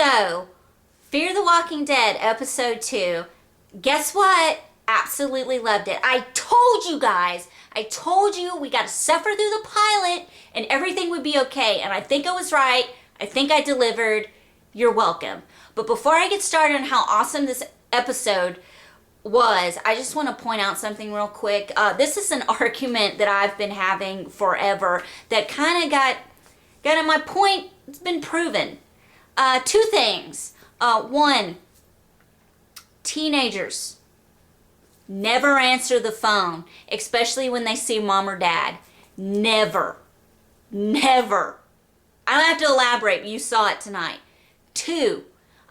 So, Fear the Walking Dead, episode 2. Guess what? Absolutely loved it. I told you guys. I told you we got to suffer through the pilot and everything would be okay. And I think I was right. I think I delivered. You're welcome. But before I get started on how awesome this episode was, I just want to point out something real quick. This is an argument that I've been having forever that kind of got in my point. It's been proven. Two things. One, teenagers never answer the phone, especially when they see mom or dad. Never. Never. I don't have to elaborate, but you saw it tonight. Two,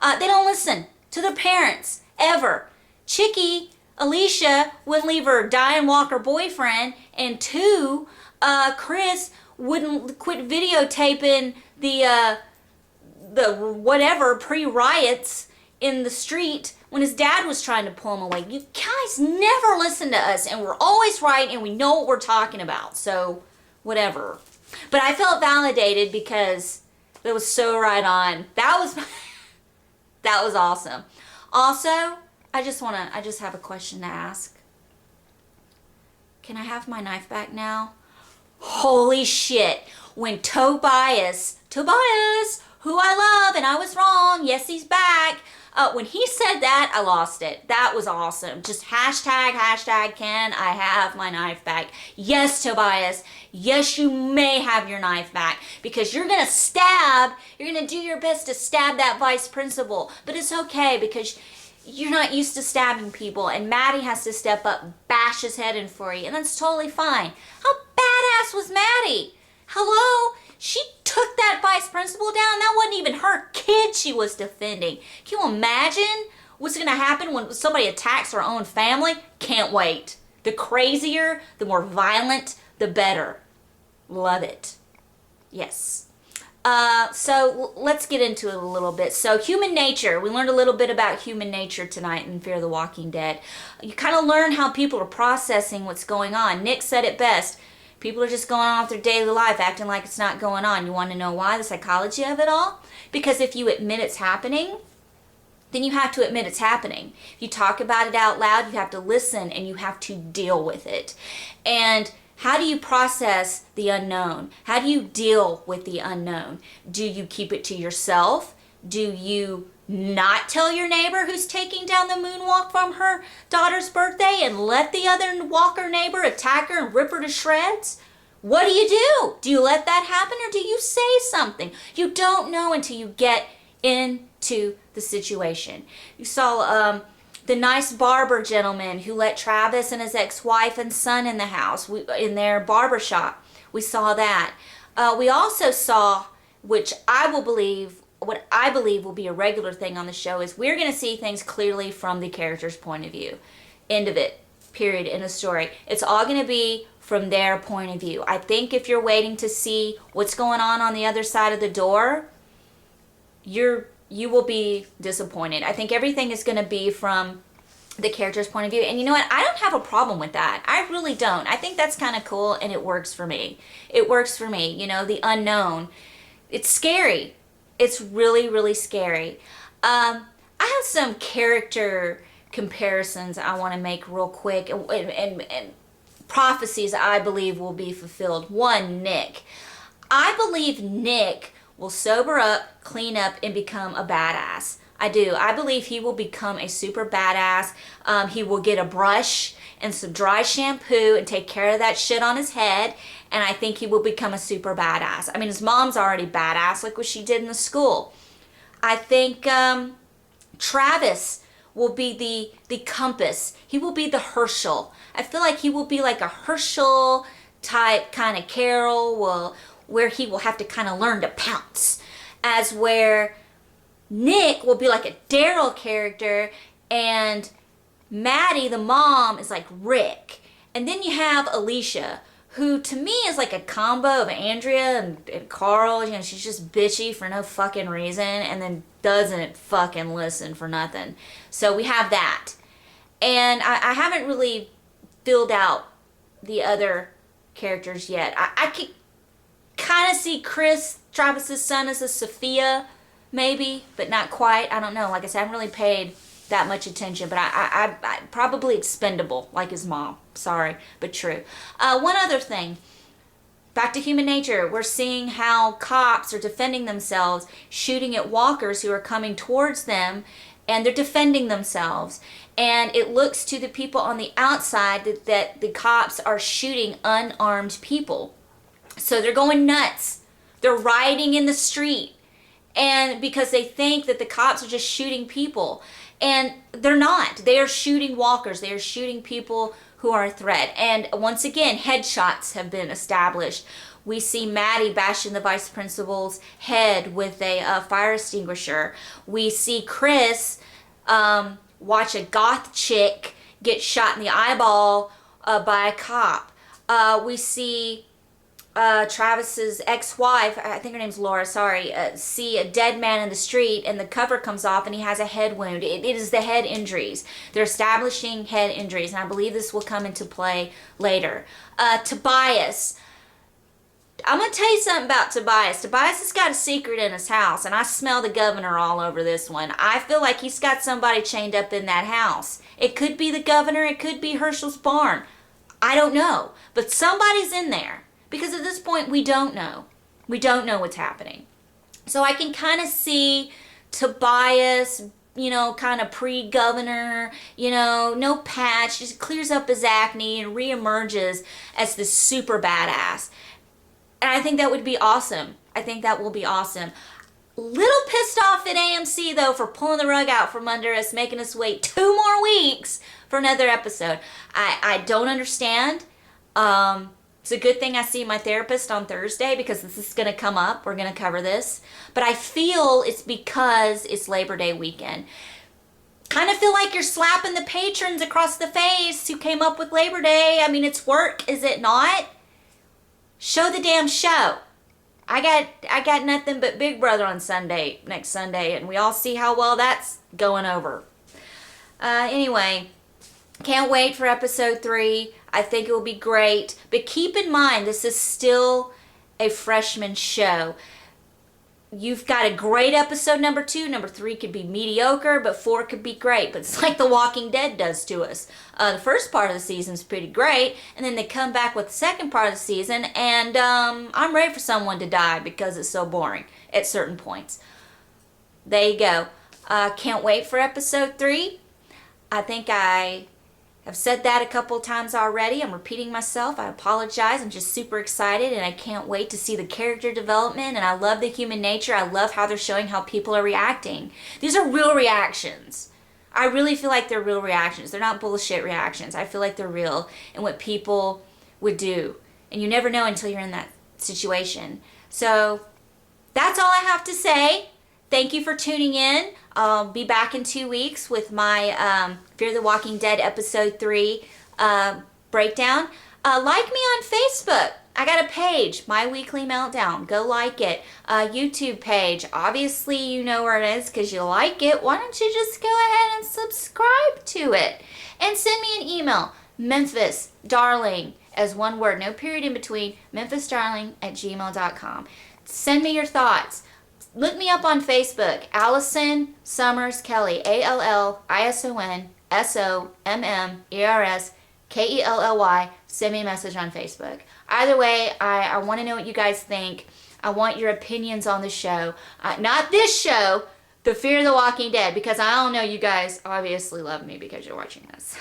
they don't listen to their parents, ever. Chicky, Alicia, wouldn't leave her dying walker boyfriend. And two, Chris wouldn't quit videotaping the whatever pre-riots in the street when his dad was trying to pull him away. You guys never listen to us, and we're always right, and we know what we're talking about. So, whatever. But I felt validated because it was so right on. That was awesome. Also, I just have a question to ask. Can I have my knife back now? Holy shit. When Tobias, who I love and I was wrong, yes, he's back. When he said that, I lost it. That was awesome. Just hashtag, can I have my knife back? Yes, Tobias. Yes, you may have your knife back because you're going to do your best to stab that vice principal. But it's okay because you're not used to stabbing people, and Maddie has to step up, bash his head in for you, and that's totally fine. How badass was Maddie? Hello? She took that vice principal down. That wasn't even her kid she was defending. Can you imagine what's going to happen when somebody attacks her own family? Can't wait. The crazier, the more violent, the better. Love it. Yes. So let's get into it a little bit. So human nature. We learned a little bit about human nature tonight in Fear the Walking Dead. You kind of learn how people are processing what's going on. Nick said it best. People are just going on with their daily life, acting like it's not going on. You want to know why? The psychology of it all? Because if you admit it's happening, then you have to admit it's happening. If you talk about it out loud, you have to listen and you have to deal with it. And how do you process the unknown? How do you deal with the unknown? Do you keep it to yourself? Do you not tell your neighbor who's taking down the moonwalk from her daughter's birthday and let the other walker neighbor attack her and rip her to shreds? What do you do? Do you let that happen or do you say something? You don't know until you get into the situation. You saw the nice barber gentleman who let Travis and his ex-wife and son in the house, in their barber shop. We saw that. We also saw, what I believe will be a regular thing on the show, is we're going to see things clearly from the character's point of view. End of it. Period. In a story. It's all going to be from their point of view. I think if you're waiting to see what's going on the other side of the door, you will be disappointed. I think everything is going to be from the character's point of view. And you know what? I don't have a problem with that. I really don't. I think that's kind of cool and it works for me. It works for me. You know, the unknown. It's scary. It's really, really scary. I have some character comparisons I want to make real quick and prophecies I believe will be fulfilled. One, Nick. I believe Nick will sober up, clean up, and become a badass. I do. I believe he will become a super badass. He will get a brush and some dry shampoo and take care of that shit on his head. And I think he will become a super badass. I mean, his mom's already badass. Look what she did in the school. I think Travis will be the compass. He will be the Herschel. I feel like he will be like a Herschel type kind of Carol, where he will have to kind of learn to pounce. As where Nick will be like a Daryl character, and Maddie, the mom, is like Rick. And then you have Alicia, who to me is like a combo of Andrea and Carl. You know, she's just bitchy for no fucking reason and then doesn't fucking listen for nothing. So we have that. And I haven't really filled out the other characters yet. I could kind of see Chris, Travis's son, as a Sophia maybe, but not quite. I don't know. Like I said, I haven't really paid that much attention, but I probably expendable like his mom. Sorry, but true. One other thing. Back to human nature. We're seeing how cops are defending themselves, shooting at walkers who are coming towards them, and they're defending themselves. And it looks to the people on the outside that the cops are shooting unarmed people. So they're going nuts. They're rioting in the street. And because they think that the cops are just shooting people. And they're not. They are shooting walkers. They are shooting people who are a threat. And once again, headshots have been established. We see Maddie bashing the vice principal's head with a fire extinguisher. We see Chris watch a goth chick get shot in the eyeball by a cop. We see Travis's ex-wife, I think her name's Laura, sorry, see a dead man in the street and the cover comes off and he has a head wound. It is the head injuries. They're establishing head injuries, and I believe this will come into play later. Tobias. I'm going to tell you something about Tobias. Tobias has got a secret in his house, and I smell the governor all over this one. I feel like he's got somebody chained up in that house. It could be the governor. It could be Herschel's barn. I don't know. But somebody's in there. Because at this point, we don't know. We don't know what's happening. So I can kind of see Tobias, kind of pre-governor, no patch, just clears up his acne and reemerges as this super badass. And I think that would be awesome. I think that will be awesome. Little pissed off at AMC, though, for pulling the rug out from under us, making us wait 2 more weeks for another episode. I don't understand. It's a good thing I see my therapist on Thursday because this is going to come up. We're going to cover this. But I feel it's because it's Labor Day weekend. Kind of feel like you're slapping the patrons across the face who came up with Labor Day. I mean, it's work, is it not? Show the damn show. I got nothing but Big Brother on next Sunday, and we all see how well that's going over. Anyway, can't wait for episode 3. I think it will be great. But keep in mind, this is still a freshman show. You've got a great episode number 2. Number 3 could be mediocre, but 4 could be great. But it's like The Walking Dead does to us. The first part of the season is pretty great, and then they come back with the second part of the season, and I'm ready for someone to die because it's so boring at certain points. There you go. Can't wait for episode 3. I think I've said that a couple times already. I'm repeating myself. I apologize. I'm just super excited, and I can't wait to see the character development, and I love the human nature. I love how they're showing how people are reacting. These are real reactions. I really feel like they're real reactions. They're not bullshit reactions. I feel like they're real and what people would do. And you never know until you're in that situation. So that's all I have to say. Thank you for tuning in. I'll be back in 2 weeks with my Fear the Walking Dead episode 3 breakdown. Like me on Facebook. I got a page, My Weekly Meltdown. Go like it. YouTube page. Obviously, you know where it is because you like it. Why don't you just go ahead and subscribe to it? And send me an email. Memphis Darling, as one word, no period in between, memphisdarling@gmail.com. Send me your thoughts. Look me up on Facebook, Allison Summers Kelly, ALLISONSOMMERSKELLY. Send me a message on Facebook. Either way, I want to know what you guys think. I want your opinions on the show. Not this show, The Fear of the Walking Dead, because I don't know, you guys obviously love me because you're watching this.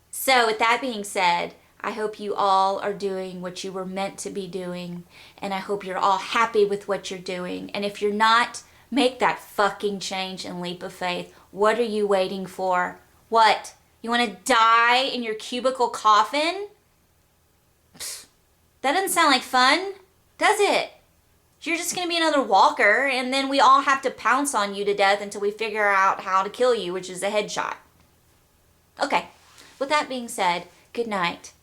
So with that being said, I hope you all are doing what you were meant to be doing, and I hope you're all happy with what you're doing. And if you're not, make that fucking change and leap of faith. What are you waiting for? What? You want to die in your cubicle coffin? Pfft, that doesn't sound like fun, does it? You're just going to be another walker, and then we all have to pounce on you to death until we figure out how to kill you, which is a headshot. Okay, with that being said, good night.